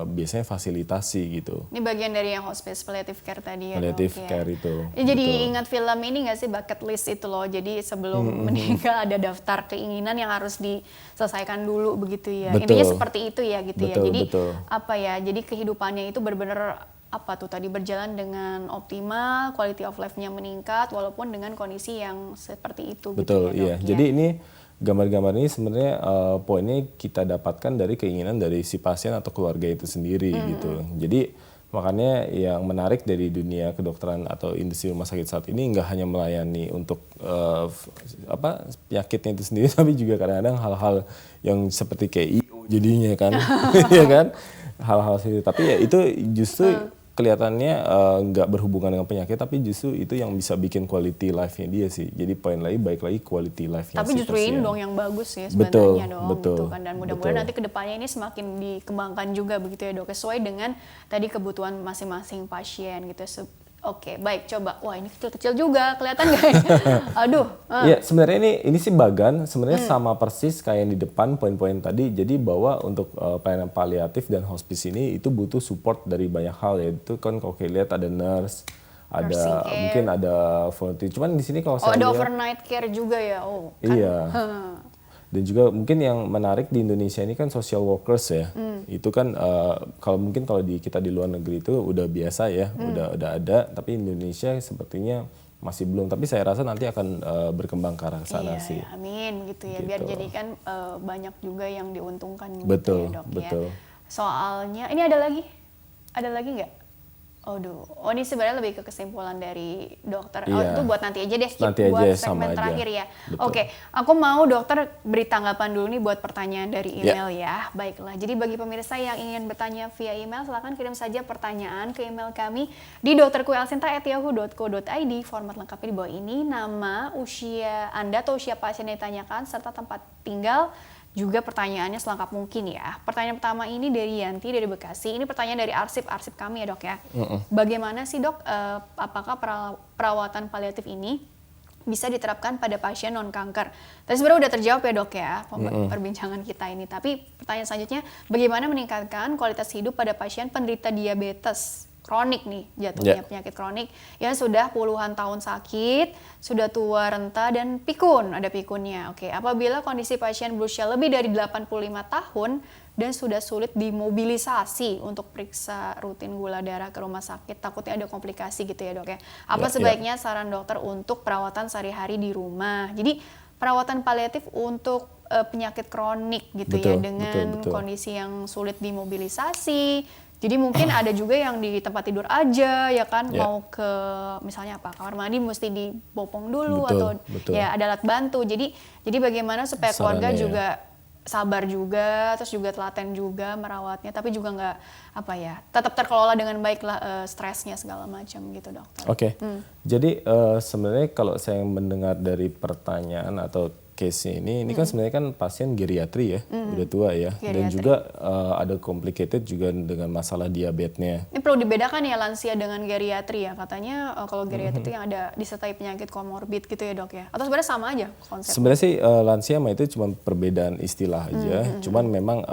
biasanya fasilitasi gitu. Ini bagian dari yang hospice palliative care tadi ya, Palliative Dok, ya. care itu. Jadi betul. ingat film ini nggak sih, bucket list itu loh. Jadi sebelum meninggal ada daftar keinginan yang harus diselesaikan dulu begitu ya. Betul. Intinya seperti itu ya gitu ya. Betul, Jadi betul. apa ya? Jadi kehidupannya itu benar-benar apa tuh tadi berjalan dengan optimal, quality of life-nya meningkat walaupun dengan kondisi yang seperti itu. Betul, gitu ya, iya. Dok, ya. Jadi ini gambar-gambar ini sebenarnya poinnya kita dapatkan dari keinginan dari si pasien atau keluarga itu sendiri gitu. Jadi makanya yang menarik dari dunia kedokteran atau industri rumah sakit saat ini nggak hanya melayani untuk penyakitnya itu sendiri, tapi juga kadang-kadang hal-hal yang seperti kayak IO jadinya kan, ya kan, hal-hal seperti itu. Tapi ya itu justru kelihatannya nggak berhubungan dengan penyakit, tapi justru itu yang bisa bikin quality life-nya dia sih. Jadi poin lagi baik lagi quality life-nya. Tapi justru ini dong yang bagus ya betul, sebenarnya dong. betul, gitu kan. Dan mudah-mudahan nanti kedepannya ini semakin dikembangkan juga begitu ya, Dok, sesuai dengan tadi kebutuhan masing-masing pasien gitu. Oke, baik, coba. Wah, ini kecil-kecil juga, kelihatan nggak? Aduh. Iya, sebenarnya ini sih bagan sebenarnya sama persis kayak yang di depan poin-poin tadi. Jadi bahwa untuk pelayanan paliatif dan hospice ini itu butuh support dari banyak hal ya. Itu kan kalau kita lihat ada nurse, ada mungkin ada volunteer. Cuman di sini kalau saya ada lihat overnight care juga ya. Oh, kan. iya. Dan juga mungkin yang menarik di Indonesia ini kan social workers ya. Itu kan kalau kita di luar negeri itu udah biasa ya, udah ada, tapi Indonesia sepertinya masih belum. Tapi saya rasa nanti akan berkembang ke arah sana sih. Ya, amin gitu ya. Biar jadikan banyak juga yang diuntungkan Betul, gitu ya, Dok, betul. ya. Soalnya ini ada lagi nggak? Ini sebenarnya lebih ke kesimpulan dari dokter. Iya. Itu buat nanti aja deh, Nanti buat aja, segmen sama terakhir aja. ya. Betul. Oke, aku mau dokter beri tanggapan dulu nih buat pertanyaan dari email ya. Baiklah, jadi bagi pemirsa yang ingin bertanya via email, silakan kirim saja pertanyaan ke email kami di drkuelsinta@yahoo.co.id. Format lengkapnya di bawah ini, nama, usia Anda atau usia pasien yang ditanyakan, serta tempat tinggal, juga pertanyaannya selengkap mungkin ya. Pertanyaan pertama ini dari Yanti dari Bekasi. Ini pertanyaan dari arsip kami ya, Dok ya. Bagaimana sih, Dok, apakah perawatan paliatif ini bisa diterapkan pada pasien non-kanker? Tadi sebenarnya udah terjawab ya, Dok ya, perbincangan kita ini. Tapi pertanyaan selanjutnya, bagaimana meningkatkan kualitas hidup pada pasien penderita diabetes kronik nih, jatuhnya penyakit kronik yang sudah puluhan tahun sakit, sudah tua, renta, dan pikun, ada pikunnya. Oke, apabila kondisi pasien berusia lebih dari 85 tahun dan sudah sulit dimobilisasi untuk periksa rutin gula darah ke rumah sakit, takutnya ada komplikasi gitu ya, Dok ya. Apa sebaiknya saran dokter untuk perawatan sehari-hari di rumah? Jadi perawatan paliatif untuk penyakit kronik gitu ya, dengan kondisi yang sulit dimobilisasi. Jadi mungkin ada juga yang di tempat tidur aja ya kan, mau ke misalnya kamar mandi mesti dibopong dulu atau ya ada alat bantu. Jadi bagaimana supaya keluarga juga sabar juga, terus juga telaten juga merawatnya, tapi juga nggak tetap terkelola dengan baik lah stresnya segala macam gitu, Dokter. Oke. Jadi sebenarnya kalau saya mendengar dari pertanyaan atau case-nya ini kan sebenarnya kan pasien geriatri ya, udah tua ya, dan juga ada complicated juga dengan masalah diabetesnya. Ini perlu dibedakan ya lansia dengan geriatri ya, katanya kalau geriatri itu yang ada disertai penyakit komorbid gitu ya, Dok ya, atau sebenarnya sama aja konsepnya? Sebenarnya sih lansia mah itu cuma perbedaan istilah aja, cuman memang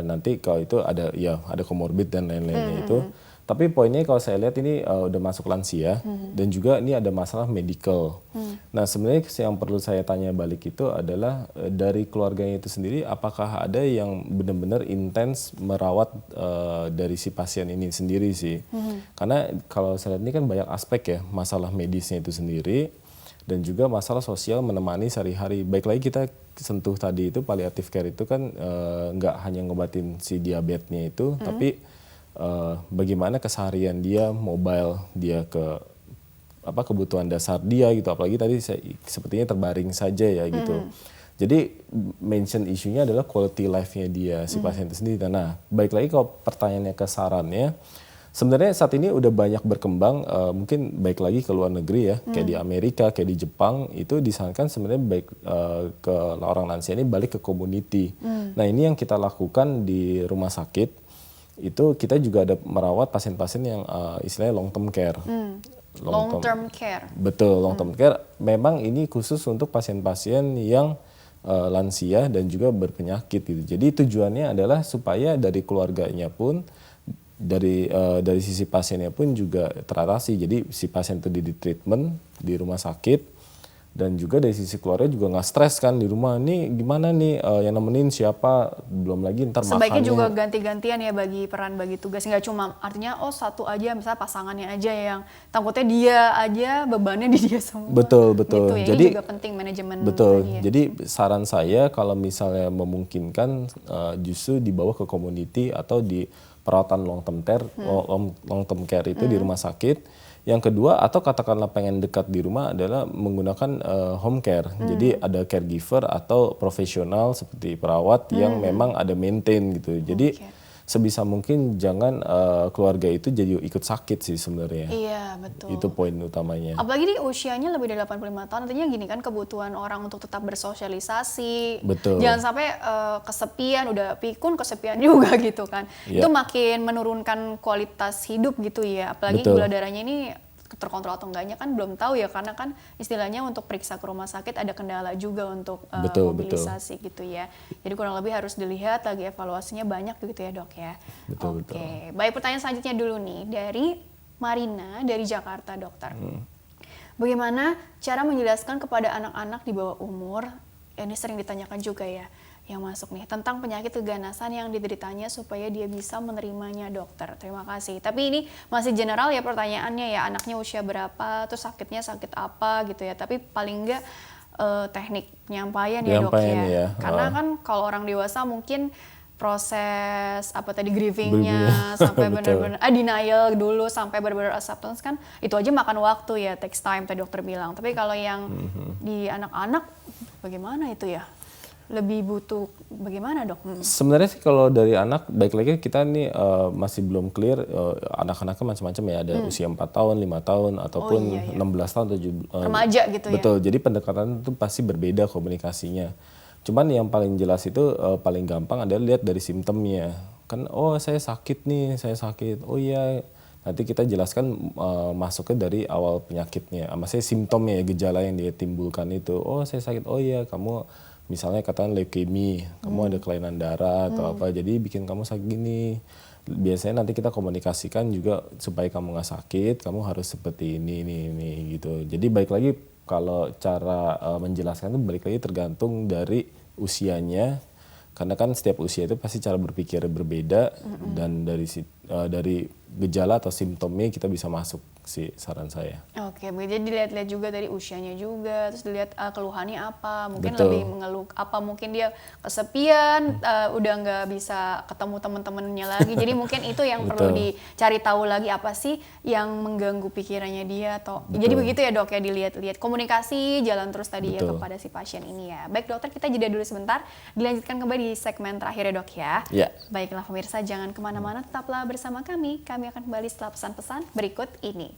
nanti kalau itu ada komorbid dan lain-lainnya itu. Tapi poinnya kalau saya lihat ini udah masuk lansia dan juga ini ada masalah medical. Nah sebenarnya yang perlu saya tanya balik itu adalah dari keluarganya itu sendiri, apakah ada yang benar-benar intens merawat dari si pasien ini sendiri sih. Karena kalau saya lihat ini kan banyak aspek ya, masalah medisnya itu sendiri dan juga masalah sosial menemani sehari-hari. Baik lagi kita sentuh tadi itu palliative care itu kan nggak hanya ngobatin si diabetesnya itu, tapi bagaimana keseharian dia, mobile dia ke kebutuhan dasar dia gitu, apalagi tadi sepertinya terbaring saja ya gitu. Jadi mention isunya adalah quality life-nya dia si pasien itu sendiri. Nah, baik lagi kalau pertanyaannya ke sarannya, sebenarnya saat ini udah banyak berkembang, mungkin baik lagi ke luar negeri ya, kayak di Amerika, kayak di Jepang, itu disarankan sebenarnya baik ke orang lansia ini balik ke community. Nah ini yang kita lakukan di rumah sakit. Itu kita juga ada merawat pasien-pasien yang istilahnya long term care. long term care. Betul, long term care memang ini khusus untuk pasien-pasien yang lansia dan juga berpenyakit gitu. Jadi tujuannya adalah supaya dari keluarganya pun dari sisi pasiennya pun juga teratasi. Jadi si pasien itu di treatment di rumah sakit dan juga dari sisi keluarga juga nggak stres kan di rumah. Ini gimana nih yang nemenin siapa, belum lagi ntar Sebaiknya makannya. juga ganti-gantian ya bagi tugas, nggak cuma artinya satu aja misalnya pasangannya aja yang takutnya dia aja bebannya di dia semua. Betul. Gitu ya. Jadi ini juga penting manajemen betul. lagi ya. Jadi saran saya kalau misalnya memungkinkan justru dibawa ke community atau di perawatan long term care itu di rumah sakit. Yang kedua atau katakanlah pengen dekat di rumah adalah menggunakan home care. Jadi ada caregiver atau profesional seperti perawat yang memang ada maintain gitu. Jadi sebisa mungkin jangan keluarga itu jadi ikut sakit sih sebenarnya. Iya, betul. Itu poin utamanya. Apalagi nih usianya lebih dari 85 tahun, artinya gini kan kebutuhan orang untuk tetap bersosialisasi. Betul. Jangan sampai kesepian, udah pikun kesepian juga gitu kan. Iya. Itu makin menurunkan kualitas hidup gitu ya. Apalagi Betul. gula darahnya ini terkontrol atau enggaknya kan belum tahu ya, karena kan istilahnya untuk periksa ke rumah sakit ada kendala juga untuk mobilisasi gitu ya. Jadi kurang lebih harus dilihat lagi evaluasinya banyak gitu ya dok ya. Betul. Baik, pertanyaan selanjutnya dulu nih dari Marina dari Jakarta dokter. Bagaimana cara menjelaskan kepada anak-anak di bawah umur, ini sering ditanyakan juga ya, yang masuk nih, tentang penyakit keganasan yang dideritanya supaya dia bisa menerimanya dokter. Terima kasih. Tapi ini masih general ya pertanyaannya ya, anaknya usia berapa, terus sakitnya sakit apa gitu ya. Tapi paling enggak teknik penyampaian ya dok ya. Karena kan kalau orang dewasa mungkin proses grievingnya sampai benar-benar denial dulu sampai benar-benar acceptance kan itu aja makan waktu ya, takes time tadi dokter bilang. Tapi kalau yang di anak-anak bagaimana itu ya? Lebih butuh bagaimana dok? Sebenarnya sih kalau dari anak, baik lagi kita nih masih belum clear anak-anaknya macam-macam ya, ada usia 4 tahun, 5 tahun, ataupun 16 tahun, 7 remaja gitu ya? Betul, jadi pendekatan itu pasti berbeda komunikasinya. Cuman yang paling jelas itu paling gampang adalah lihat dari simptomnya. Kan, oh saya sakit nih, saya sakit, oh iya. Nanti kita jelaskan masuknya dari awal penyakitnya, maksudnya simptomnya ya, gejala yang dia timbulkan itu. Oh saya sakit, oh iya kamu misalnya katakan leukemia, kamu ada kelainan darah atau apa, jadi bikin kamu sakit gini. Biasanya nanti kita komunikasikan juga supaya kamu nggak sakit, kamu harus seperti ini gitu. Jadi balik lagi kalau cara menjelaskan itu balik lagi tergantung dari usianya, karena kan setiap usia itu pasti cara berpikir berbeda dan dari gejala atau simptomnya kita bisa masuk sih saran saya. Oke, jadi dilihat-lihat juga dari usianya juga, terus dilihat keluhannya apa, mungkin Betul. lebih mengeluh apa, mungkin dia kesepian, udah nggak bisa ketemu teman-temannya lagi, jadi mungkin itu yang perlu dicari tahu lagi apa sih yang mengganggu pikirannya dia atau jadi begitu ya dok ya, dilihat-lihat komunikasi jalan terus tadi ya kepada si pasien ini ya. Baik dokter, kita jeda dulu sebentar, dilanjutkan kembali di segmen terakhir ya dok ya. Baiklah pemirsa, jangan kemana-mana, tetaplah bersama kami akan kembali setelah pesan-pesan berikut ini.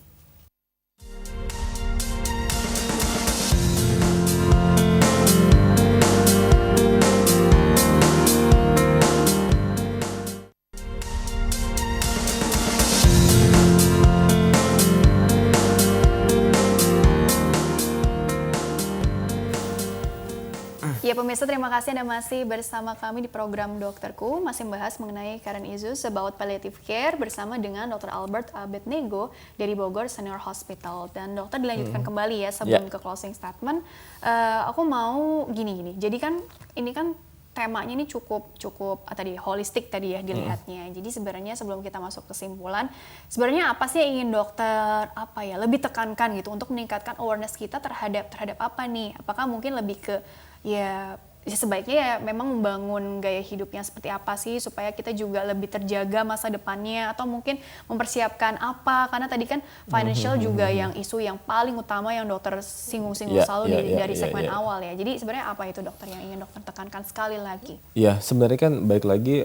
Ya pemirsa, terima kasih Anda masih bersama kami di program Dokterku, masih membahas mengenai current issues about palliative care bersama dengan Dr. Albert Abednego dari Bogor Senior Hospital. Dan dokter dilanjutkan kembali ya sebelum ke closing statement. Aku mau gini, jadi kan ini kan temanya ini cukup tadi holistik tadi ya dilihatnya. Jadi sebenarnya sebelum kita masuk kesimpulan, sebenarnya apa sih yang ingin dokter lebih tekankan gitu untuk meningkatkan awareness kita terhadap apa nih? Apakah mungkin lebih ke ya sebaiknya ya memang membangun gaya hidupnya seperti apa sih supaya kita juga lebih terjaga masa depannya, atau mungkin mempersiapkan apa, karena tadi kan financial juga yang isu yang paling utama yang dokter singgung-singgung selalu dari segmen awal ya. Jadi sebenarnya apa itu dokter yang ingin dokter tekankan sekali lagi? Ya sebenarnya kan baik lagi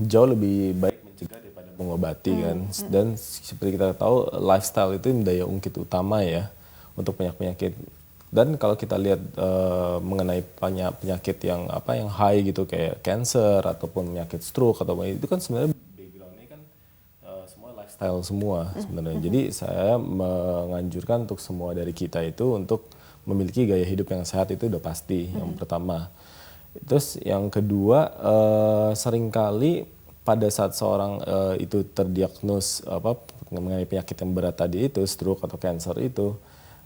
jauh lebih baik mencegah daripada mengobati kan, dan seperti kita tahu lifestyle itu daya ungkit utama ya untuk penyakit. Dan kalau kita lihat mengenai penyakit yang high gitu kayak cancer ataupun penyakit stroke atau itu kan sebenarnya backgroundnya kan lifestyle semua sebenarnya. Jadi saya menganjurkan untuk semua dari kita itu untuk memiliki gaya hidup yang sehat itu udah pasti yang pertama. Terus yang kedua seringkali pada saat seorang itu terdiagnos mengenai penyakit yang berat tadi itu stroke atau cancer itu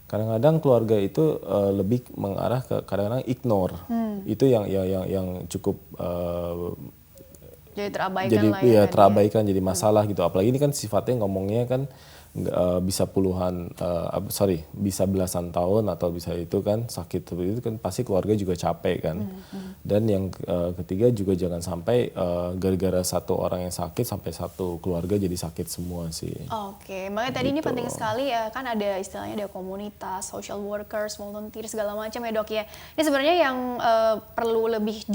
kadang-kadang keluarga itu lebih mengarah ke kadang-kadang ignore. Itu yang cukup jadi terabaikan jadi lah ya, terabaikan jadi masalah gitu. Apalagi ini kan sifatnya ngomongnya kan bisa bisa belasan tahun atau bisa itu kan sakit seperti itu kan pasti keluarga juga capek kan. Dan yang ketiga juga jangan sampai gara-gara satu orang yang sakit sampai satu keluarga jadi sakit semua sih. Oke, makanya tadi ini penting sekali ya, kan ada istilahnya ada komunitas, social workers, volunteer segala macam ya dok ya. Ini sebenarnya yang perlu lebih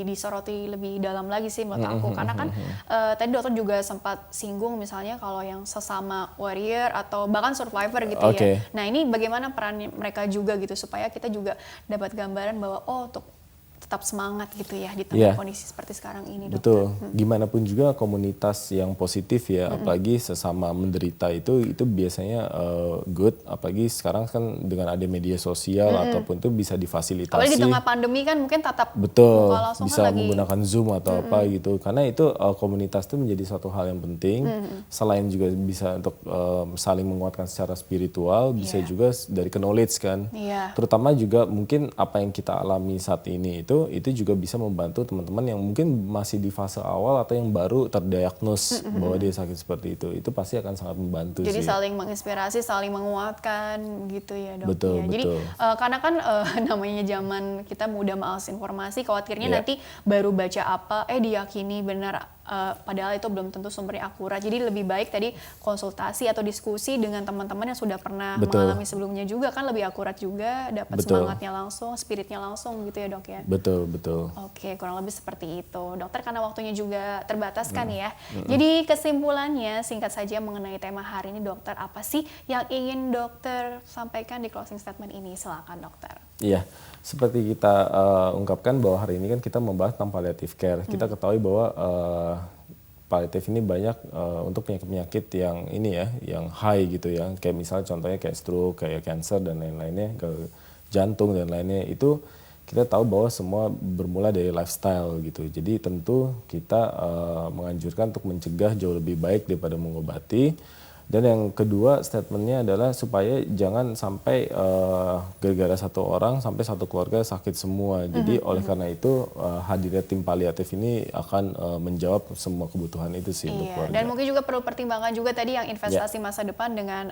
disoroti lebih dalam lagi sih menurut aku, karena kan tadi dokter juga sempat singgung misalnya kalau yang sesama warrior atau bahkan survivor gitu ya. Nah ini bagaimana peran mereka juga gitu supaya kita juga dapat gambaran bahwa untuk tetap semangat gitu ya di tengah kondisi seperti sekarang ini dokter. Betul. Gimana pun juga komunitas yang positif ya, apalagi sesama menderita itu biasanya good. Apalagi sekarang kan dengan ada media sosial ataupun itu bisa difasilitasi. Apalagi di tengah pandemi kan mungkin tatap betul muka langsung bisa kan menggunakan Zoom atau apa gitu. Karena itu komunitas itu menjadi suatu hal yang penting. Selain juga bisa untuk saling menguatkan secara spiritual, bisa juga dari knowledge kan. Terutama juga mungkin apa yang kita alami saat ini itu juga bisa membantu teman-teman yang mungkin masih di fase awal atau yang baru terdiagnos bahwa dia sakit seperti itu. Itu pasti akan sangat membantu. Jadi sih. saling menginspirasi, saling menguatkan gitu ya dok. Betul, ya. Jadi karena kan namanya zaman kita mudah mengakses informasi, khawatirnya nanti baru baca apa, diyakini benar. Padahal itu belum tentu sumbernya akurat. Jadi lebih baik tadi konsultasi atau diskusi dengan teman-teman yang sudah pernah mengalami sebelumnya juga kan lebih akurat juga, dapat semangatnya langsung, spiritnya langsung gitu ya dok ya. Betul. Oke, kurang lebih seperti itu. Dokter karena waktunya juga terbatas kan ya. Jadi kesimpulannya singkat saja mengenai tema hari ini dokter, apa sih yang ingin dokter sampaikan di closing statement ini? Silakan dokter. Iya, seperti kita ungkapkan bahwa hari ini kan kita membahas tentang palliative care. Kita ketahui bahwa palliative ini banyak untuk penyakit-penyakit yang ini ya, yang high gitu ya. Kayak misalnya contohnya kayak stroke, kayak cancer dan lain-lainnya, ke jantung dan lainnya. Itu kita tahu bahwa semua bermula dari lifestyle gitu. Jadi tentu kita menganjurkan untuk mencegah jauh lebih baik daripada mengobati. Dan yang kedua statementnya adalah supaya jangan sampai gara-gara satu orang sampai satu keluarga sakit semua. Jadi oleh karena itu hadirnya tim paliatif ini akan menjawab semua kebutuhan itu sih untuk keluarga. Dan mungkin juga perlu pertimbangan juga tadi yang investasi masa depan dengan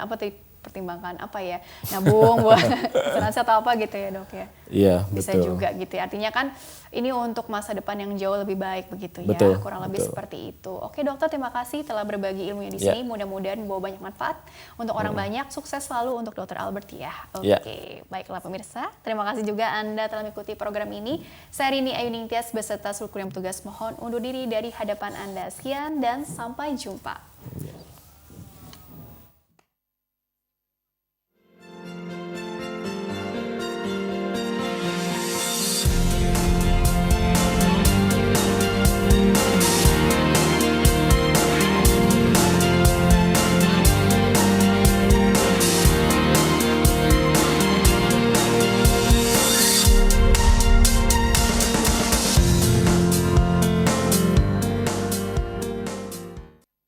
pertimbangkan apa ya, nabung buat asuransi atau apa gitu ya dok ya. Iya, bisa betul. juga gitu ya. Artinya kan ini untuk masa depan yang jauh lebih baik begitu ya. Kurang lebih seperti itu. Oke dokter, terima kasih telah berbagi ilmunya di sini. Mudah-mudahan membawa banyak manfaat untuk orang banyak. Sukses selalu untuk Dr. Albert ya. Oke, baiklah pemirsa. Terima kasih juga Anda telah mengikuti program ini. Saya Rini Ayuning Tias beserta seluruh yang tugas mohon undur diri dari hadapan Anda. Sekian dan sampai jumpa.